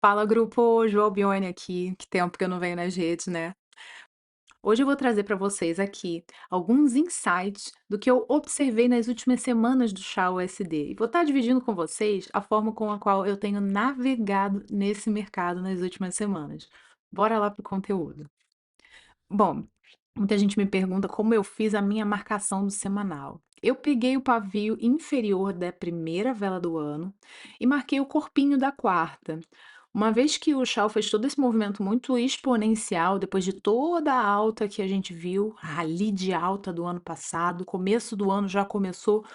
Fala grupo, João Albione aqui, que tempo que eu não venho nas redes, né. Hoje eu vou trazer para vocês aqui alguns insights do que eu observei nas últimas semanas do chá USD e vou estar dividindo com vocês a forma com a qual eu tenho navegado nesse mercado nas últimas semanas. Bora lá pro conteúdo. Bom, muita gente me pergunta como eu fiz a minha marcação do semanal. Eu peguei o pavio inferior da primeira vela do ano e marquei o corpinho da quarta. Uma vez que o Shao fez todo esse movimento muito exponencial, depois de toda a alta que a gente viu, a rally de alta do ano passado, o começo do ano já começou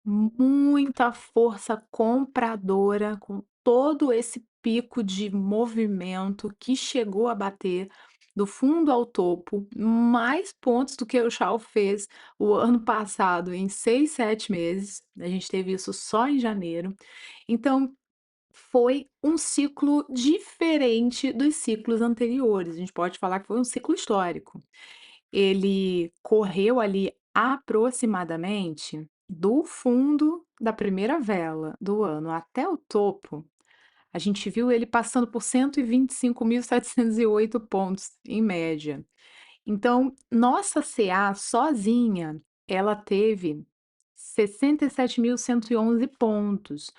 muita força compradora, com todo esse pico de movimento que chegou a bater do fundo ao topo, mais pontos do que o Shao fez o ano passado em 6, 7 meses. A gente teve isso só em janeiro. Então, foi um ciclo diferente dos ciclos anteriores. A gente pode falar que foi um ciclo histórico. Ele correu ali aproximadamente do fundo da primeira vela do ano até o topo. A gente viu ele passando por 125.708 pontos em média. Então, nossa CA sozinha, ela teve 67.111 pontos.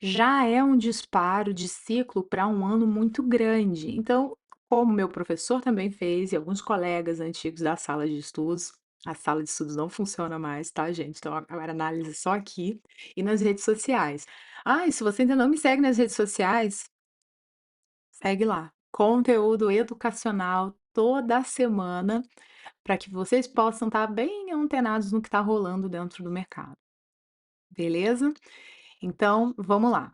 Já é um disparo de ciclo para um ano muito grande. Então, como meu professor também fez, e alguns colegas antigos da sala de estudos, a sala de estudos não funciona mais, tá, gente? Então, agora análise só aqui e nas redes sociais. Ah, e se você ainda não me segue nas redes sociais, segue lá. Conteúdo educacional toda semana para que vocês possam estar bem antenados no que está rolando dentro do mercado, beleza? Então, vamos lá.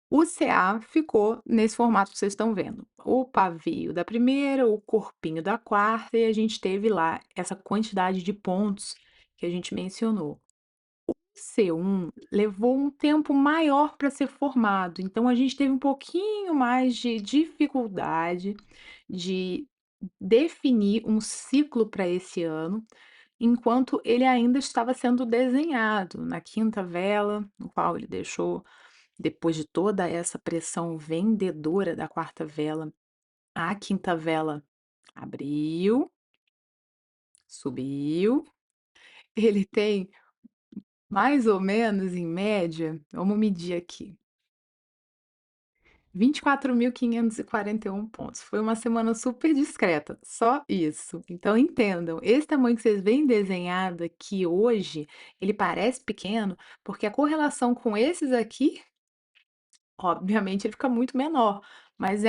O CA ficou nesse formato que vocês estão vendo. O pavio da primeira, o corpinho da quarta, e a gente teve lá essa quantidade de pontos que a gente mencionou. C1 levou um tempo maior para ser formado, então a gente teve um pouquinho mais de dificuldade de definir um ciclo para esse ano, enquanto ele ainda estava sendo desenhado na quinta vela, no qual ele deixou, depois de toda essa pressão vendedora da quarta vela, a quinta vela abriu, subiu. Ele tem mais ou menos, em média, vamos medir aqui, 24.541 pontos. Foi uma semana super discreta, só isso. Então entendam, esse tamanho que vocês veem desenhado aqui hoje, ele parece pequeno, porque a correlação com esses aqui, obviamente, ele fica muito menor, mas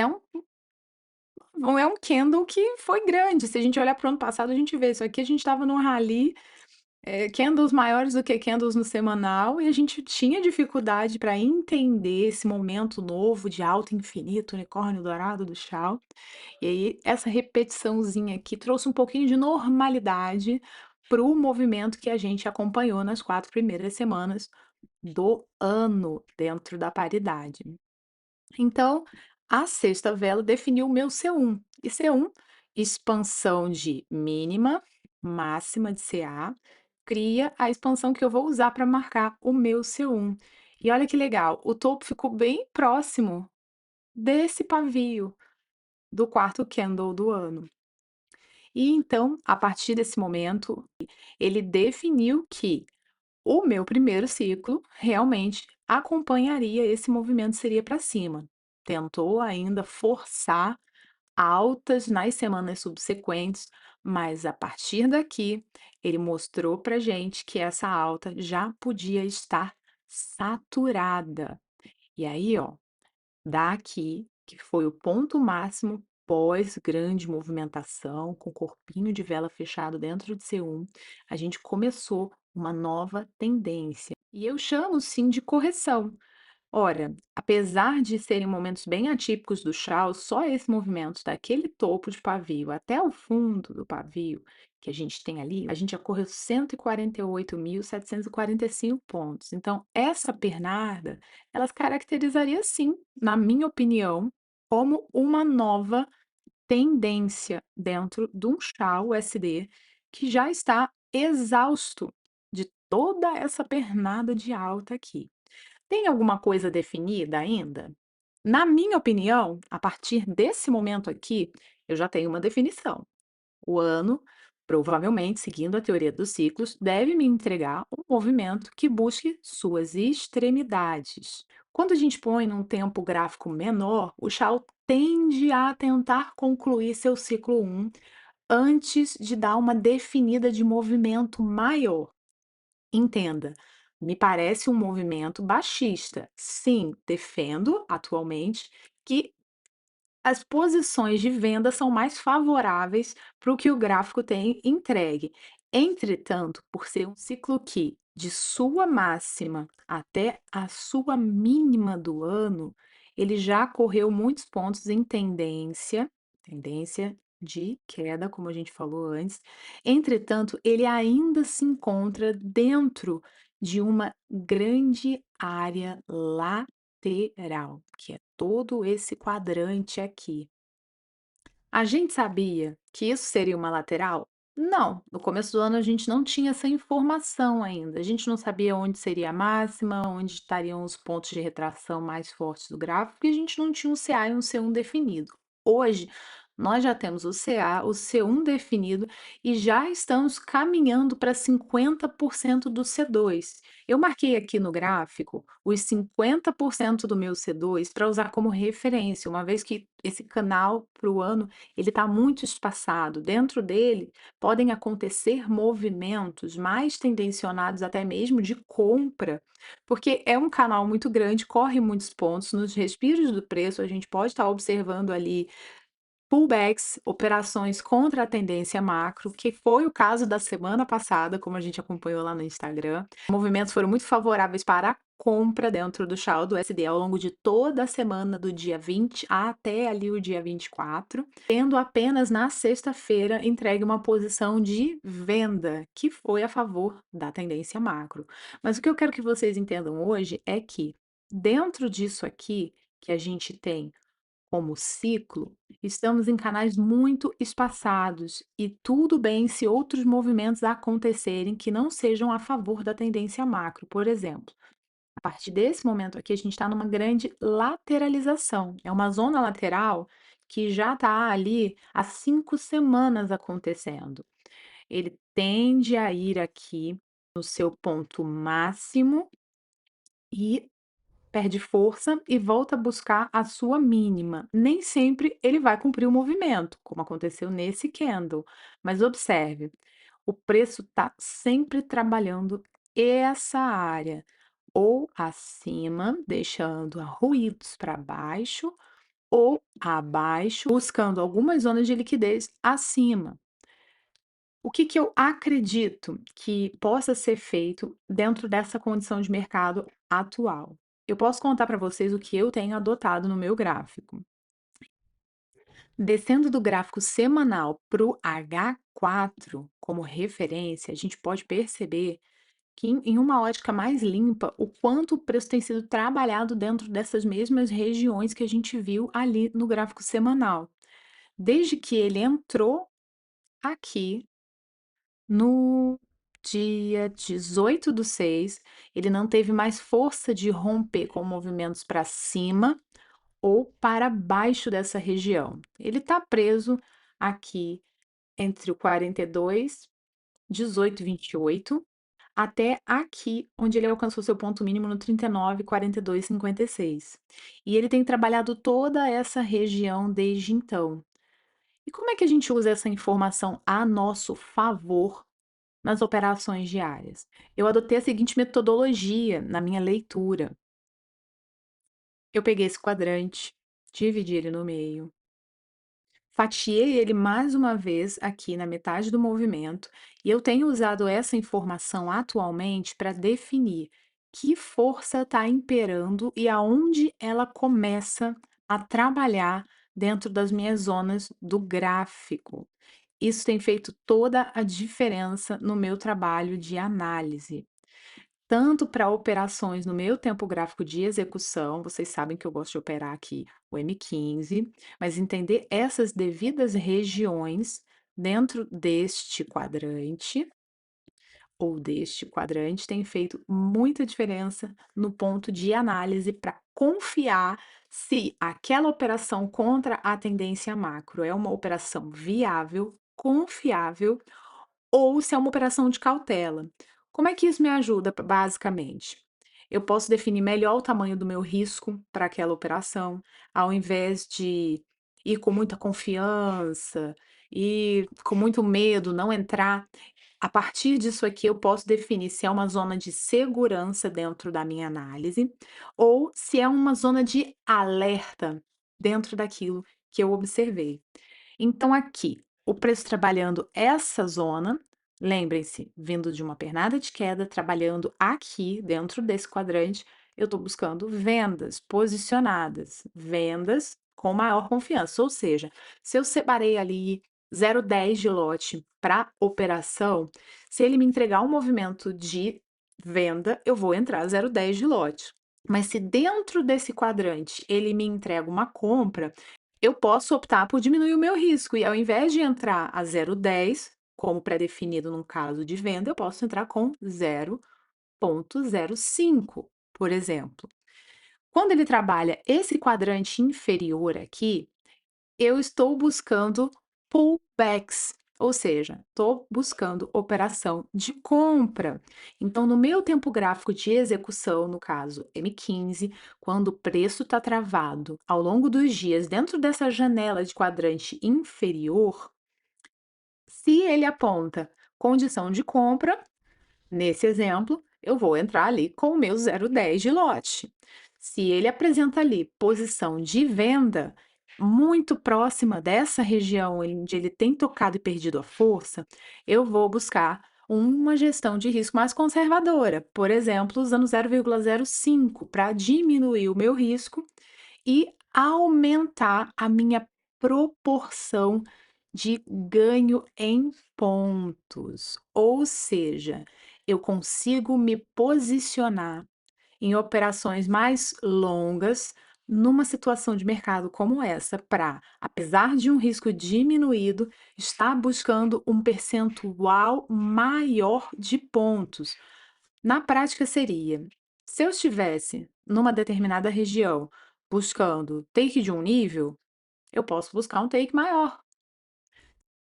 não é um candle que foi grande. Se a gente olhar para o ano passado, a gente vê isso aqui, a gente estava num rally, candles maiores do que candles no semanal, e a gente tinha dificuldade para entender esse momento novo de alta infinito, unicórnio dourado do Shao. E aí, essa repetiçãozinha aqui trouxe um pouquinho de normalidade para o movimento que a gente acompanhou nas 4 primeiras semanas do ano dentro da paridade. Então, a sexta vela definiu o meu C1. E C1, expansão de mínima, máxima de CA, cria a expansão que eu vou usar para marcar o meu C1. E olha que legal, o topo ficou bem próximo desse pavio do quarto candle do ano. E então, a partir desse momento, ele definiu que o meu primeiro ciclo realmente acompanharia esse movimento, seria para cima. Tentou ainda forçar altas nas semanas subsequentes, mas a partir daqui ele mostrou para gente que essa alta já podia estar saturada. E aí, ó, daqui, que foi o ponto máximo pós grande movimentação, com corpinho de vela fechado dentro de C1, a gente começou uma nova tendência. E eu chamo sim de correção. Ora, apesar de serem momentos bem atípicos do chau, só esse movimento daquele topo de pavio até o fundo do pavio que a gente tem ali, a gente já correu 148.745 pontos. Então, essa pernada, ela caracterizaria sim, na minha opinião, como uma nova tendência dentro de um chau USD que já está exausto de toda essa pernada de alta aqui. Tem alguma coisa definida ainda? Na minha opinião, a partir desse momento aqui, eu já tenho uma definição. O ano, provavelmente seguindo a teoria dos ciclos, deve me entregar um movimento que busque suas extremidades. Quando a gente põe num tempo gráfico menor, o Shao tende a tentar concluir seu ciclo um antes de dar uma definida de movimento maior. Entenda, me parece um movimento baixista. Sim, defendo atualmente que as posições de venda são mais favoráveis para o que o gráfico tem entregue. Entretanto, por ser um ciclo que, de sua máxima até a sua mínima do ano, ele já correu muitos pontos em tendência de queda, como a gente falou antes. Entretanto, ele ainda se encontra dentro de uma grande área lateral, que é todo esse quadrante aqui. A gente sabia que isso seria uma lateral? Não, no começo do ano a gente não tinha essa informação ainda. A gente não sabia onde seria a máxima, onde estariam os pontos de retração mais fortes do gráfico, e a gente não tinha um CA e um C1 definido. Hoje, nós já temos o CA, o C1 definido e já estamos caminhando para 50% do C2. Eu marquei aqui no gráfico os 50% do meu C2 para usar como referência, uma vez que esse canal para o ano ele está muito espaçado. Dentro dele podem acontecer movimentos mais tendencionados até mesmo de compra, porque é um canal muito grande, corre muitos pontos. Nos respiros do preço, a gente pode estar observando ali pullbacks, operações contra a tendência macro, que foi o caso da semana passada, como a gente acompanhou lá no Instagram. Movimentos foram muito favoráveis para a compra dentro do Shao do SD ao longo de toda a semana do dia 20 até ali o dia 24, tendo apenas na sexta-feira entregue uma posição de venda, que foi a favor da tendência macro. Mas o que eu quero que vocês entendam hoje é que dentro disso aqui que a gente tem como ciclo, estamos em canais muito espaçados e tudo bem se outros movimentos acontecerem que não sejam a favor da tendência macro. Por exemplo, a partir desse momento aqui, a gente está numa grande lateralização. É uma zona lateral que já está ali há 5 semanas acontecendo. Ele tende a ir aqui no seu ponto máximo e perde força e volta a buscar a sua mínima. Nem sempre ele vai cumprir o movimento, como aconteceu nesse candle. Mas observe, o preço está sempre trabalhando essa área, ou acima, deixando ruídos para baixo, ou abaixo, buscando algumas zonas de liquidez acima. O que que eu acredito que possa ser feito dentro dessa condição de mercado atual? Eu posso contar para vocês o que eu tenho adotado no meu gráfico. Descendo do gráfico semanal para o H4 como referência, a gente pode perceber que em uma ótica mais limpa, o quanto o preço tem sido trabalhado dentro dessas mesmas regiões que a gente viu ali no gráfico semanal. Desde que ele entrou aqui no dia 18/6, ele não teve mais força de romper com movimentos para cima ou para baixo dessa região. Ele está preso aqui entre o 42, 18 e 28, até aqui, onde ele alcançou seu ponto mínimo no 39, 42, 56. E ele tem trabalhado toda essa região desde então. E como é que a gente usa essa informação a nosso favor nas operações diárias? Eu adotei a seguinte metodologia na minha leitura. Eu peguei esse quadrante, dividi ele no meio, fatiei ele mais uma vez aqui na metade do movimento, e eu tenho usado essa informação atualmente para definir que força está imperando e aonde ela começa a trabalhar dentro das minhas zonas do gráfico. Isso tem feito toda a diferença no meu trabalho de análise. Tanto para operações no meu tempo gráfico de execução, vocês sabem que eu gosto de operar aqui o M15, mas entender essas devidas regiões dentro deste quadrante ou deste quadrante tem feito muita diferença no ponto de análise para confiar Se aquela operação contra a tendência macro é uma operação viável, confiável ou se é uma operação de cautela. Como é que isso me ajuda, basicamente? Eu posso definir melhor o tamanho do meu risco para aquela operação, ao invés de ir com muita confiança e com muito medo, não entrar. A partir disso aqui, eu posso definir se é uma zona de segurança dentro da minha análise ou se é uma zona de alerta dentro daquilo que eu observei. Então, aqui, o preço trabalhando essa zona, lembrem-se, vindo de uma pernada de queda, trabalhando aqui dentro desse quadrante, eu estou buscando vendas posicionadas, vendas com maior confiança. Ou seja, se eu separei ali 0,10 de lote para operação, se ele me entregar um movimento de venda, eu vou entrar 0,10 de lote. Mas se dentro desse quadrante ele me entrega uma compra, eu posso optar por diminuir o meu risco e ao invés de entrar a 0,10, como pré-definido num caso de venda, eu posso entrar com 0,05, por exemplo. Quando ele trabalha esse quadrante inferior aqui, eu estou buscando pullbacks, ou seja, estou buscando operação de compra. Então, no meu tempo gráfico de execução, no caso M15, quando o preço está travado ao longo dos dias dentro dessa janela de quadrante inferior, se ele aponta condição de compra, nesse exemplo, eu vou entrar ali com o meu 0,10 de lote. Se ele apresenta ali posição de venda muito próxima dessa região onde ele tem tocado e perdido a força, eu vou buscar uma gestão de risco mais conservadora, por exemplo, usando 0,05 para diminuir o meu risco e aumentar a minha proporção de ganho em pontos. Ou seja, eu consigo me posicionar em operações mais longas numa situação de mercado como essa, para, apesar de um risco diminuído, estar buscando um percentual maior de pontos. Na prática seria, se eu estivesse numa determinada região buscando take de um nível, eu posso buscar um take maior.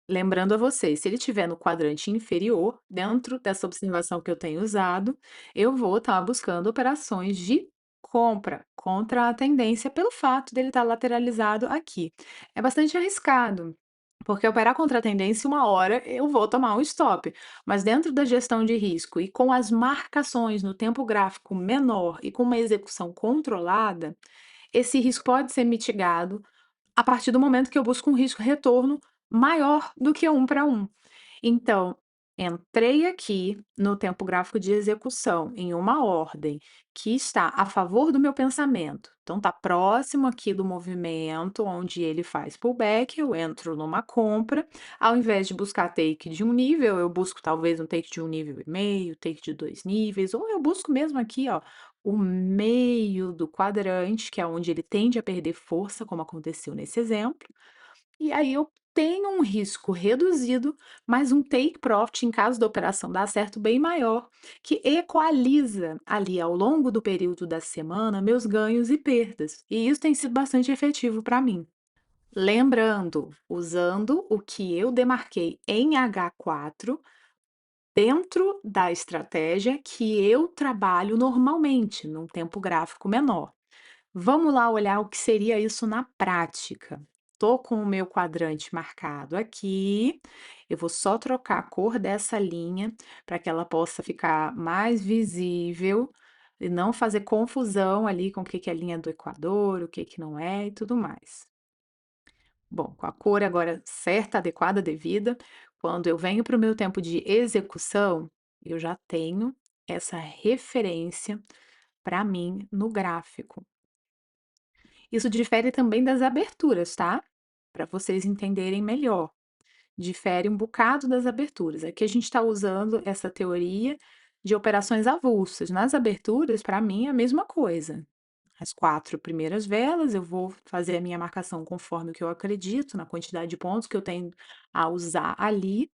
Lembrando a vocês, se ele estiver no quadrante inferior, dentro dessa observação que eu tenho usado, eu vou estar buscando operações de compra contra a tendência pelo fato dele estar lateralizado aqui. É bastante arriscado, porque operar contra a tendência, uma hora eu vou tomar um stop, mas dentro da gestão de risco e com as marcações no tempo gráfico menor e com uma execução controlada, esse risco pode ser mitigado a partir do momento que eu busco um risco-retorno maior do que 1 para 1. Então, entrei aqui no tempo gráfico de execução em uma ordem que está a favor do meu pensamento. Então, está próximo aqui do movimento onde ele faz pullback, eu entro numa compra. Ao invés de buscar take de um nível, eu busco talvez um take de 1,5 nível, take de 2 níveis, ou eu busco mesmo aqui, ó, o meio do quadrante, que é onde ele tende a perder força, como aconteceu nesse exemplo. E aí eu tenho um risco reduzido, mas um take profit em caso da operação dar certo bem maior, que equaliza ali ao longo do período da semana meus ganhos e perdas. E isso tem sido bastante efetivo para mim. Lembrando, usando o que eu demarquei em H4 dentro da estratégia que eu trabalho normalmente, num tempo gráfico menor. Vamos lá olhar o que seria isso na prática. Tô com o meu quadrante marcado aqui, eu vou só trocar a cor dessa linha para que ela possa ficar mais visível e não fazer confusão ali com o que que é a linha do Equador, o que que não é e tudo mais. Bom, com a cor agora certa, adequada, devida, quando eu venho para o meu tempo de execução, eu já tenho essa referência para mim no gráfico. Isso difere também das aberturas, tá? Para vocês entenderem melhor. Difere um bocado das aberturas. Aqui a gente está usando essa teoria de operações avulsas. Nas aberturas, para mim, é a mesma coisa. As 4 primeiras velas, eu vou fazer a minha marcação conforme o que eu acredito, na quantidade de pontos que eu tenho a usar ali,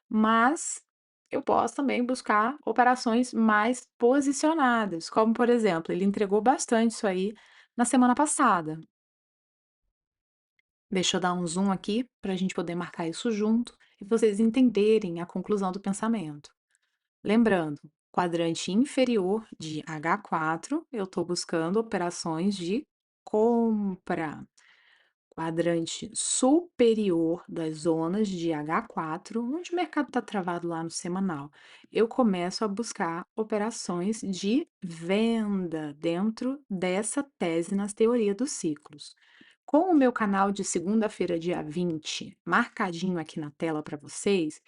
mas eu posso também buscar operações mais posicionadas, como por exemplo, ele entregou bastante isso aí na semana passada. Deixa eu dar um zoom aqui para a gente poder marcar isso junto e vocês entenderem a conclusão do pensamento. Lembrando, quadrante inferior de H4, eu estou buscando operações de compra. Quadrante superior das zonas de H4, onde o mercado está travado lá no semanal, eu começo a buscar operações de venda dentro dessa tese nas teorias dos ciclos. Com o meu canal de segunda-feira, dia 20, marcadinho aqui na tela para vocês,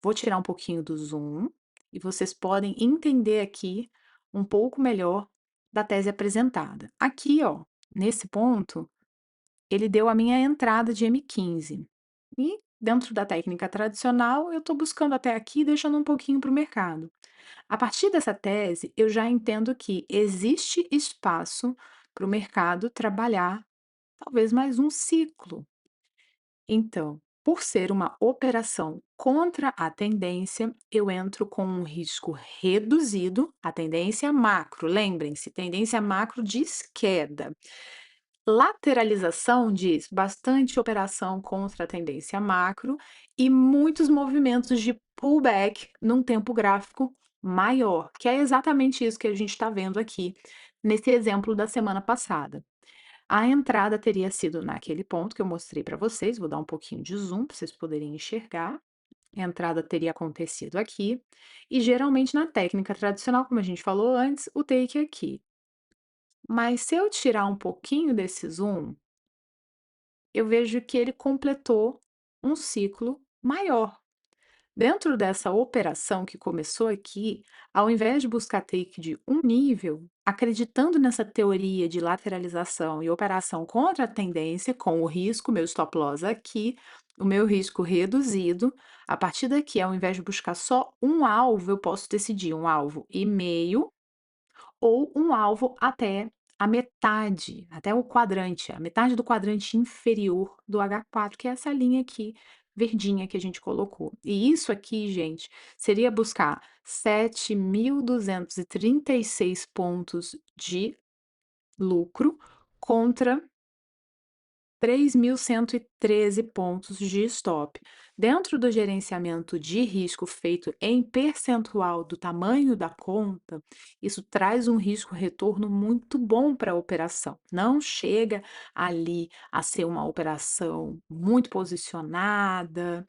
vou tirar um pouquinho do zoom e vocês podem entender aqui um pouco melhor da tese apresentada. Aqui, ó, nesse ponto, ele deu a minha entrada de M15. E dentro da técnica tradicional, eu estou buscando até aqui, deixando um pouquinho para o mercado. A partir dessa tese, eu já entendo que existe espaço para o mercado trabalhar talvez mais um ciclo. Então, por ser uma operação contra a tendência, eu entro com um risco reduzido, a tendência macro, lembrem-se, tendência macro diz queda. Lateralização diz bastante operação contra a tendência macro e muitos movimentos de pullback num tempo gráfico maior, que é exatamente isso que a gente está vendo aqui nesse exemplo da semana passada. A entrada teria sido naquele ponto que eu mostrei para vocês, vou dar um pouquinho de zoom para vocês poderem enxergar. A entrada teria acontecido aqui, e geralmente na técnica tradicional, como a gente falou antes, o take aqui. Mas se eu tirar um pouquinho desse zoom, eu vejo que ele completou um ciclo maior. Dentro dessa operação que começou aqui, ao invés de buscar take de um nível, acreditando nessa teoria de lateralização e operação contra a tendência, com o risco, meu stop loss aqui, o meu risco reduzido, a partir daqui, ao invés de buscar só um alvo, eu posso decidir um alvo e meio ou um alvo até a metade, até o quadrante, a metade do quadrante inferior do H4, que é essa linha aqui, verdinha que a gente colocou. E isso aqui, gente, seria buscar 7.236 pontos de lucro contra 3.113 pontos de stop. Dentro do gerenciamento de risco feito em percentual do tamanho da conta, isso traz um risco-retorno muito bom para a operação. Não chega ali a ser uma operação muito posicionada,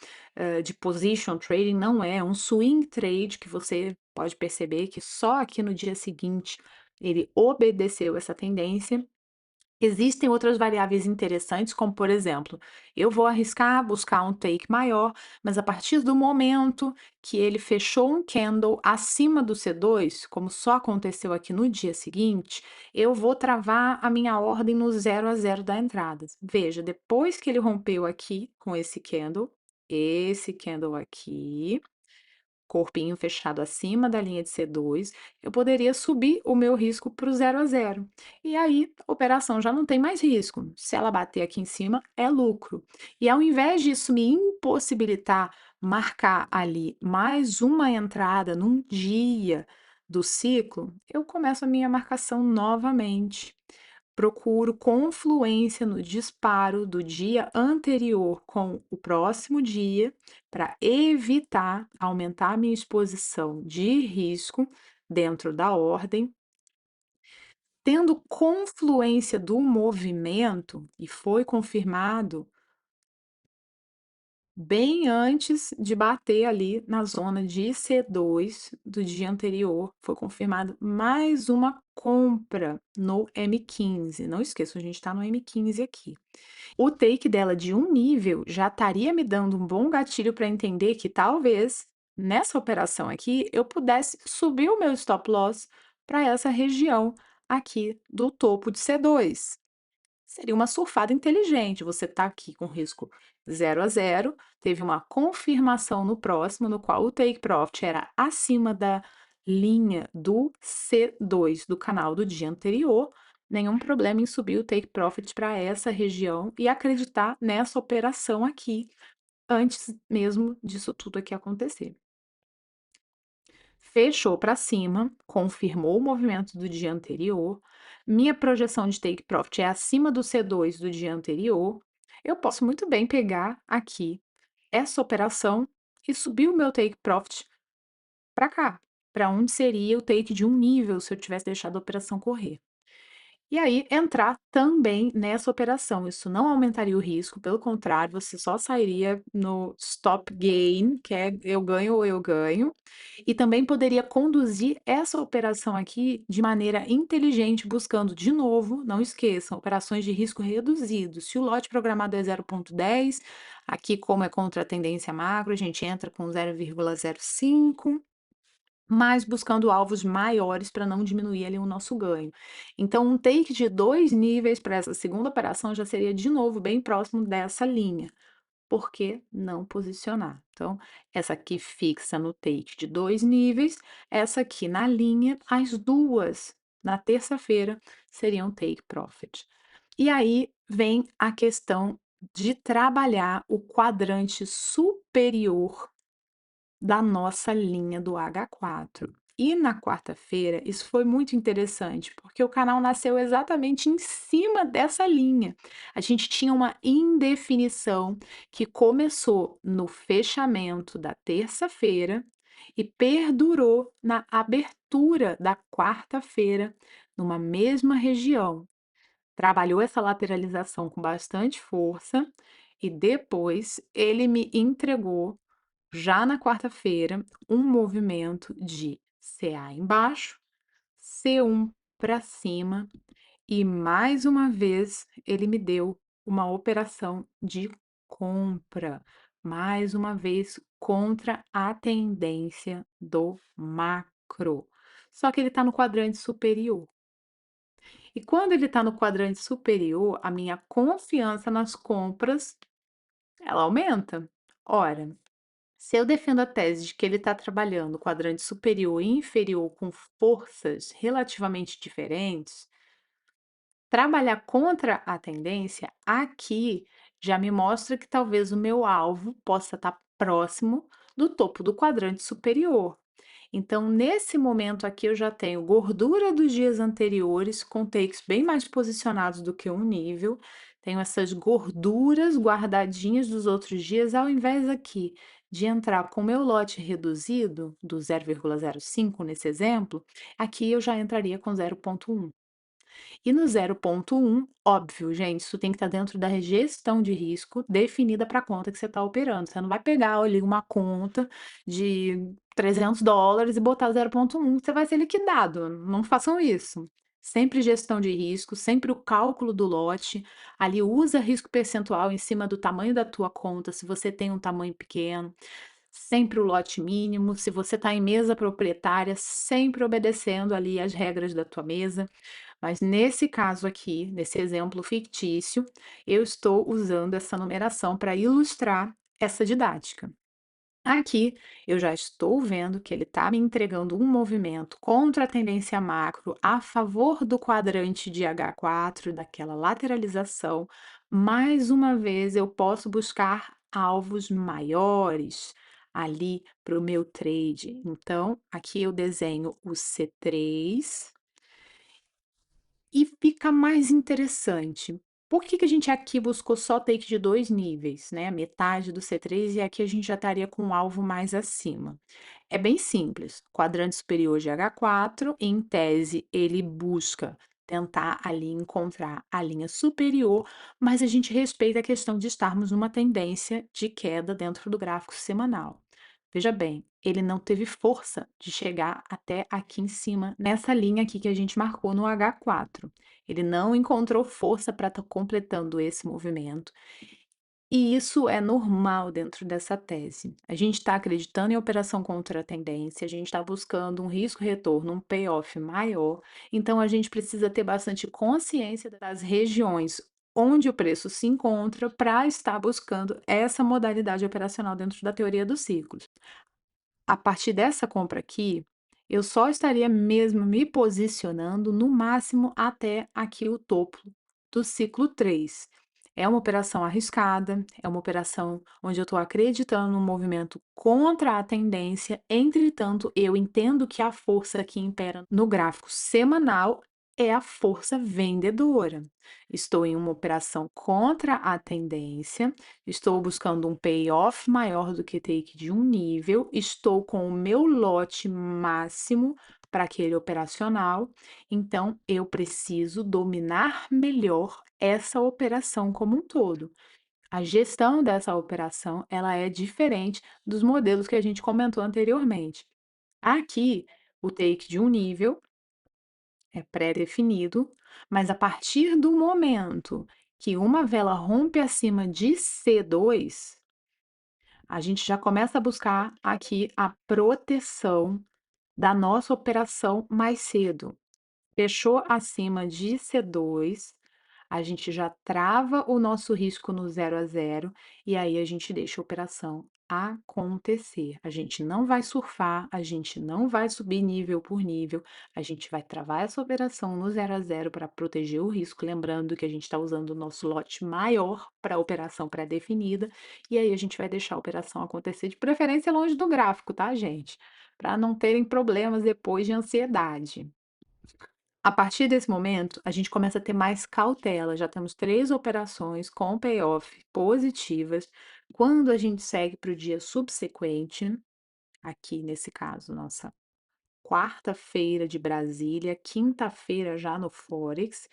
de position trading, não é. Um swing trade que você pode perceber que só aqui no dia seguinte ele obedeceu essa tendência. Existem outras variáveis interessantes, como por exemplo, eu vou arriscar buscar um take maior, mas a partir do momento que ele fechou um candle acima do C2, como só aconteceu aqui no dia seguinte, eu vou travar a minha ordem no 0 a 0 da entrada. Veja, depois que ele rompeu aqui com esse candle aqui, corpinho fechado acima da linha de C2, eu poderia subir o meu risco para o 0 a 0. E aí, a operação já não tem mais risco. Se ela bater aqui em cima, é lucro. E ao invés disso me impossibilitar marcar ali mais uma entrada num dia do ciclo, eu começo a minha marcação novamente. Procuro confluência no disparo do dia anterior com o próximo dia para evitar aumentar minha exposição de risco dentro da ordem, tendo confluência do movimento, e foi confirmado bem antes de bater ali na zona de C2 do dia anterior, foi confirmado mais uma compra no M15. Não esqueça, a gente está no M15 aqui. O take dela de um nível já estaria me dando um bom gatilho para entender que talvez nessa operação aqui eu pudesse subir o meu stop loss para essa região aqui do topo de C2. Seria uma surfada inteligente. Você está aqui com risco 0 a 0, teve uma confirmação no próximo, no qual o take profit era acima da linha do C2 do canal do dia anterior. Nenhum problema em subir o take profit para essa região e acreditar nessa operação aqui, antes mesmo disso tudo aqui acontecer. fechou para cima, confirmou o movimento do dia anterior, minha projeção de take profit é acima do C2 do dia anterior, eu posso muito bem pegar aqui essa operação e subir o meu take profit para cá, para onde seria o take de um nível se eu tivesse deixado a operação correr. E aí entrar também nessa operação, isso não aumentaria o risco, pelo contrário, você só sairia no stop gain, que é eu ganho ou eu ganho, e também poderia conduzir essa operação aqui de maneira inteligente, buscando de novo, não esqueçam, operações de risco reduzido. Se o lote programado é 0,10, aqui como é contra a tendência macro, a gente entra com 0,05, mas buscando alvos maiores para não diminuir ali o nosso ganho. Então, um take de 2 níveis para essa segunda operação já seria de novo bem próximo dessa linha. Por que não posicionar? Então, essa aqui fixa no take de 2 níveis, essa aqui na linha, as duas na terça-feira seriam take profit. E aí vem a questão de trabalhar o quadrante superior da nossa linha do H4. E na quarta-feira, isso foi muito interessante, porque o canal nasceu exatamente em cima dessa linha. A gente tinha uma indefinição que começou no fechamento da terça-feira e perdurou na abertura da quarta-feira, numa mesma região. Trabalhou essa lateralização com bastante força e depois ele me entregou já na quarta-feira, um movimento de CA embaixo, C1 para cima e mais uma vez ele me deu uma operação de compra, mais uma vez contra a tendência do macro. Só que ele está no quadrante superior. E quando ele está no quadrante superior, a minha confiança nas compras, ela aumenta. Ora, se eu defendo a tese de que ele está trabalhando quadrante superior e inferior com forças relativamente diferentes, trabalhar contra a tendência aqui já me mostra que talvez o meu alvo possa estar próximo do topo do quadrante superior. Então, nesse momento aqui, eu já tenho gordura dos dias anteriores, com takes bem mais posicionados do que um nível. Tenho essas gorduras guardadinhas dos outros dias, ao invés aqui de entrar com o meu lote reduzido, do 0,05 nesse exemplo, aqui eu já entraria com 0,1. E no 0,1, óbvio, gente, isso tem que estar dentro da gestão de risco definida para a conta que você está operando. Você não vai pegar ali uma conta de US$ 300 e botar 0,1, você vai ser liquidado. Não façam isso. Sempre gestão de risco, sempre o cálculo do lote. Ali usa risco percentual em cima do tamanho da tua conta, se você tem um tamanho pequeno. Sempre o lote mínimo. Se você está em mesa proprietária, sempre obedecendo ali as regras da tua mesa. Mas nesse caso aqui, nesse exemplo fictício, eu estou usando essa numeração para ilustrar essa didática. Aqui eu já estou vendo que ele está me entregando um movimento contra a tendência macro a favor do quadrante de H4, daquela lateralização. Mais uma vez, eu posso buscar alvos maiores ali para o meu trade. Então, aqui eu desenho o C3 e fica mais interessante. Por que que a gente aqui buscou só take de 2 níveis, né, metade do C3 e aqui a gente já estaria com um alvo mais acima? É bem simples, quadrante superior de H4, em tese ele busca tentar ali encontrar a linha superior, mas a gente respeita a questão de estarmos numa tendência de queda dentro do gráfico semanal. Veja bem, ele não teve força de chegar até aqui em cima, nessa linha aqui que a gente marcou no H4. Ele não encontrou força para estar completando esse movimento. E isso é normal dentro dessa tese. A gente está acreditando em operação contra a tendência, a gente está buscando um risco-retorno, um payoff maior, então a gente precisa ter bastante consciência das regiões onde o preço se encontra para estar buscando essa modalidade operacional dentro da teoria dos ciclos. A partir dessa compra aqui, eu só estaria mesmo me posicionando no máximo até aqui o topo do ciclo 3. É uma operação arriscada, é uma operação onde eu estou acreditando no movimento contra a tendência, entretanto, eu entendo que a força que impera no gráfico semanal é a força vendedora. Estou em uma operação contra a tendência, estou buscando um payoff maior do que take de um nível, estou com o meu lote máximo para aquele operacional, então eu preciso dominar melhor essa operação como um todo. A gestão dessa operação, ela é diferente dos modelos que a gente comentou anteriormente. Aqui, o take de um nível é pré-definido, mas a partir do momento que uma vela rompe acima de C2, a gente já começa a buscar aqui a proteção da nossa operação mais cedo. Fechou acima de C2, a gente já trava o nosso risco no 0 a 0 e aí a gente deixa a operação acontecer. A gente não vai surfar, a gente não vai subir nível por nível, a gente vai travar essa operação no 0 a 0 para proteger o risco, lembrando que a gente está usando o nosso lote maior para a operação pré-definida, e aí a gente vai deixar a operação acontecer, de preferência longe do gráfico, tá, gente? Para não terem problemas depois de ansiedade. A partir desse momento, a gente começa a ter mais cautela. Já temos 3 operações com payoff positivas. Quando a gente segue para o dia subsequente, aqui nesse caso, nossa quarta-feira de Brasília, quinta-feira já no Forex,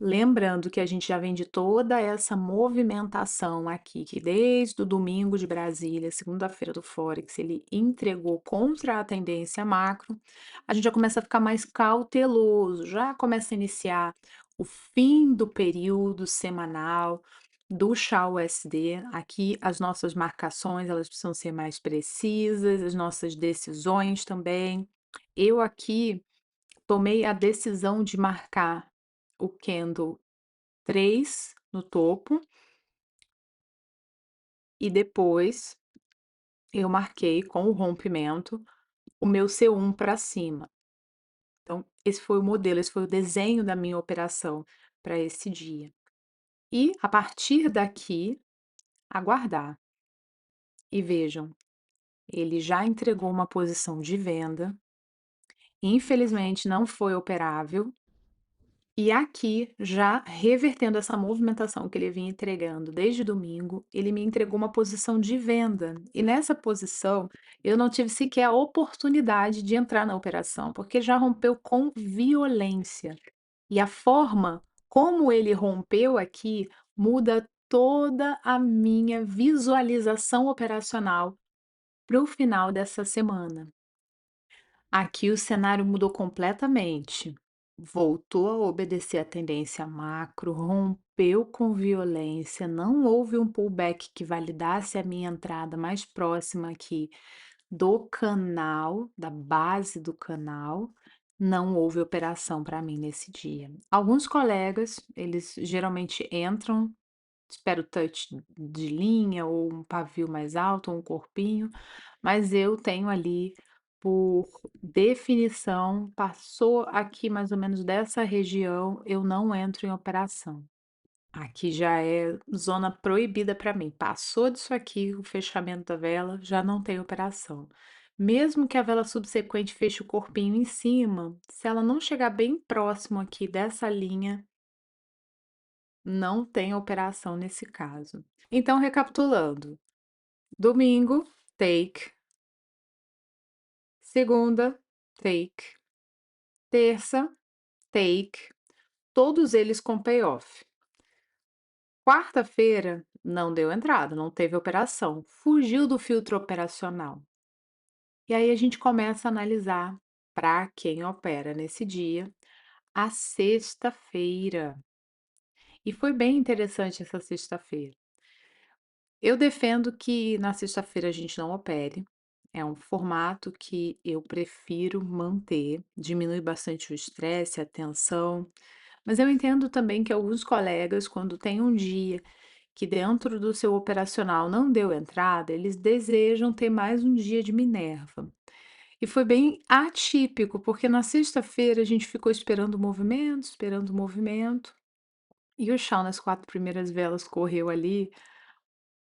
lembrando que a gente já vem de toda essa movimentação aqui, que desde o domingo de Brasília, segunda-feira do Forex, ele entregou contra a tendência macro, a gente já começa a ficar mais cauteloso, já começa a iniciar o fim do período semanal do chá-USD. Aqui as nossas marcações, elas precisam ser mais precisas, as nossas decisões também. Eu aqui tomei a decisão de marcar o candle 3 no topo e depois eu marquei com o rompimento o meu C1 para cima. Então, esse foi o modelo, esse foi o desenho da minha operação para esse dia. E a partir daqui, aguardar. E vejam, ele já entregou uma posição de venda, infelizmente não foi operável. E aqui, já revertendo essa movimentação que ele vinha entregando desde domingo, ele me entregou uma posição de venda. E nessa posição, eu não tive sequer a oportunidade de entrar na operação, porque já rompeu com violência. E a forma como ele rompeu aqui muda toda a minha visualização operacional para o final dessa semana. Aqui o cenário mudou completamente. Voltou a obedecer à tendência macro, rompeu com violência, não houve um pullback que validasse a minha entrada mais próxima aqui do canal, da base do canal. Não houve operação para mim nesse dia. Alguns colegas, eles geralmente entram, espero touch de linha ou um pavio mais alto, ou um corpinho, mas eu tenho ali, por definição, passou aqui mais ou menos dessa região, eu não entro em operação. Aqui já é zona proibida para mim. Passou disso aqui, o fechamento da vela, já não tem operação. Mesmo que a vela subsequente feche o corpinho em cima, se ela não chegar bem próximo aqui dessa linha, não tem operação nesse caso. Então, recapitulando: domingo, take; segunda, take; terça, take, todos eles com payoff. Quarta-feira, não deu entrada, não teve operação, fugiu do filtro operacional. E aí a gente começa a analisar, para quem opera nesse dia, a sexta-feira. E foi bem interessante essa sexta-feira. Eu defendo que na sexta-feira a gente não opere. É um formato que eu prefiro manter, diminui bastante o estresse, a tensão. Mas eu entendo também que alguns colegas, quando tem um dia que dentro do seu operacional não deu entrada, eles desejam ter mais um dia de Minerva. E foi bem atípico, porque na sexta-feira a gente ficou esperando o movimento, esperando o movimento. E o chão nas 4 primeiras velas correu ali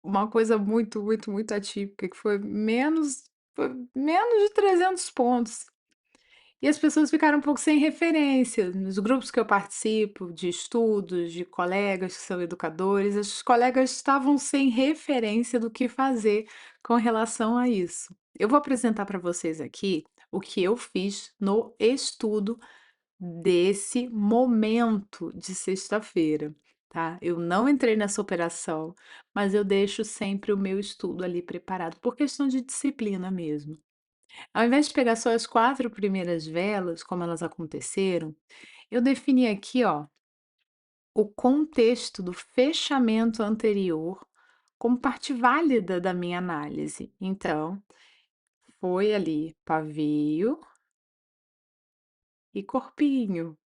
uma coisa muito, muito, muito atípica, que foi menos de 300 pontos. E as pessoas ficaram um pouco sem referência. Nos grupos que eu participo, de estudos, de colegas que são educadores, os colegas estavam sem referência do que fazer com relação a isso. Eu vou apresentar para vocês aqui o que eu fiz no estudo desse momento de sexta-feira, tá? Eu não entrei nessa operação, mas eu deixo sempre o meu estudo ali preparado, por questão de disciplina mesmo. Ao invés de pegar só as 4 primeiras velas, como elas aconteceram, eu defini aqui, ó, o contexto do fechamento anterior como parte válida da minha análise. Então, foi ali pavio e corpinho.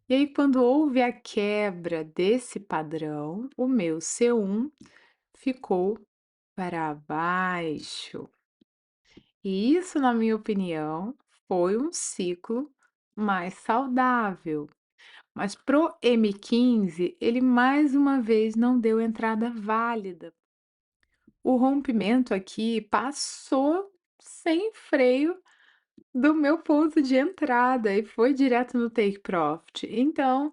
E aí, quando houve a quebra desse padrão, o meu C1 ficou para baixo. E isso, na minha opinião, foi um ciclo mais saudável. Mas pro M15, ele mais uma vez não deu entrada válida. O rompimento aqui passou sem freio do meu ponto de entrada e foi direto no take profit. Então,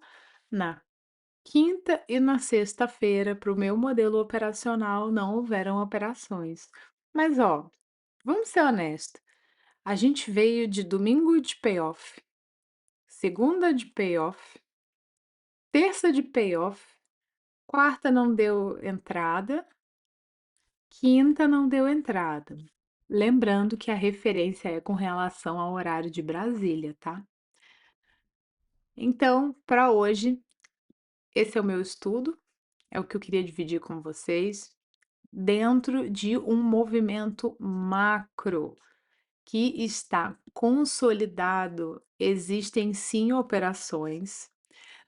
na quinta e na sexta-feira, para o meu modelo operacional, não houveram operações. Mas, ó, vamos ser honestos. A gente veio de domingo de payoff, segunda de payoff, terça de payoff, quarta não deu entrada, quinta não deu entrada. Lembrando que a referência é com relação ao horário de Brasília, tá? Então, para hoje, esse é o meu estudo, é o que eu queria dividir com vocês, dentro de um movimento macro que está consolidado, existem sim operações.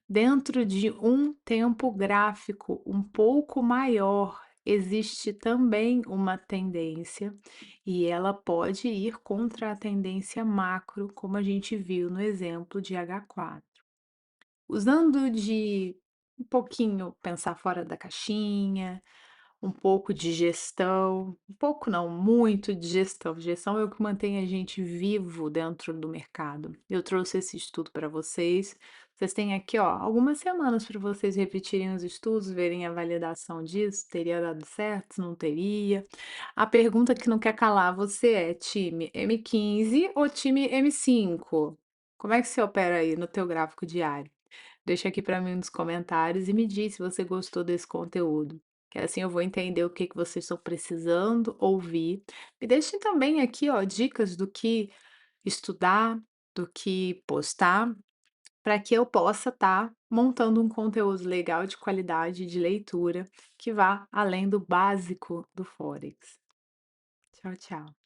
Dentro de um tempo gráfico um pouco maior, existe também uma tendência, e ela pode ir contra a tendência macro, como a gente viu no exemplo de H4. Usando de um pouquinho pensar fora da caixinha, um pouco de gestão, um pouco não, muito de gestão. Gestão é o que mantém a gente vivo dentro do mercado. Eu trouxe esse estudo para vocês. Vocês têm aqui, ó, algumas semanas para vocês repetirem os estudos, verem a validação disso, teria dado certo, não teria. A pergunta que não quer calar, você é time M15 ou time M5? Como é que você opera aí no teu gráfico diário? Deixa aqui para mim nos comentários e me diz se você gostou desse conteúdo, que assim eu vou entender o que que vocês estão precisando ouvir. Me deixem também aqui, ó, dicas do que estudar, do que postar, para que eu possa estar montando um conteúdo legal de qualidade de leitura que vá além do básico do Forex. Tchau, tchau.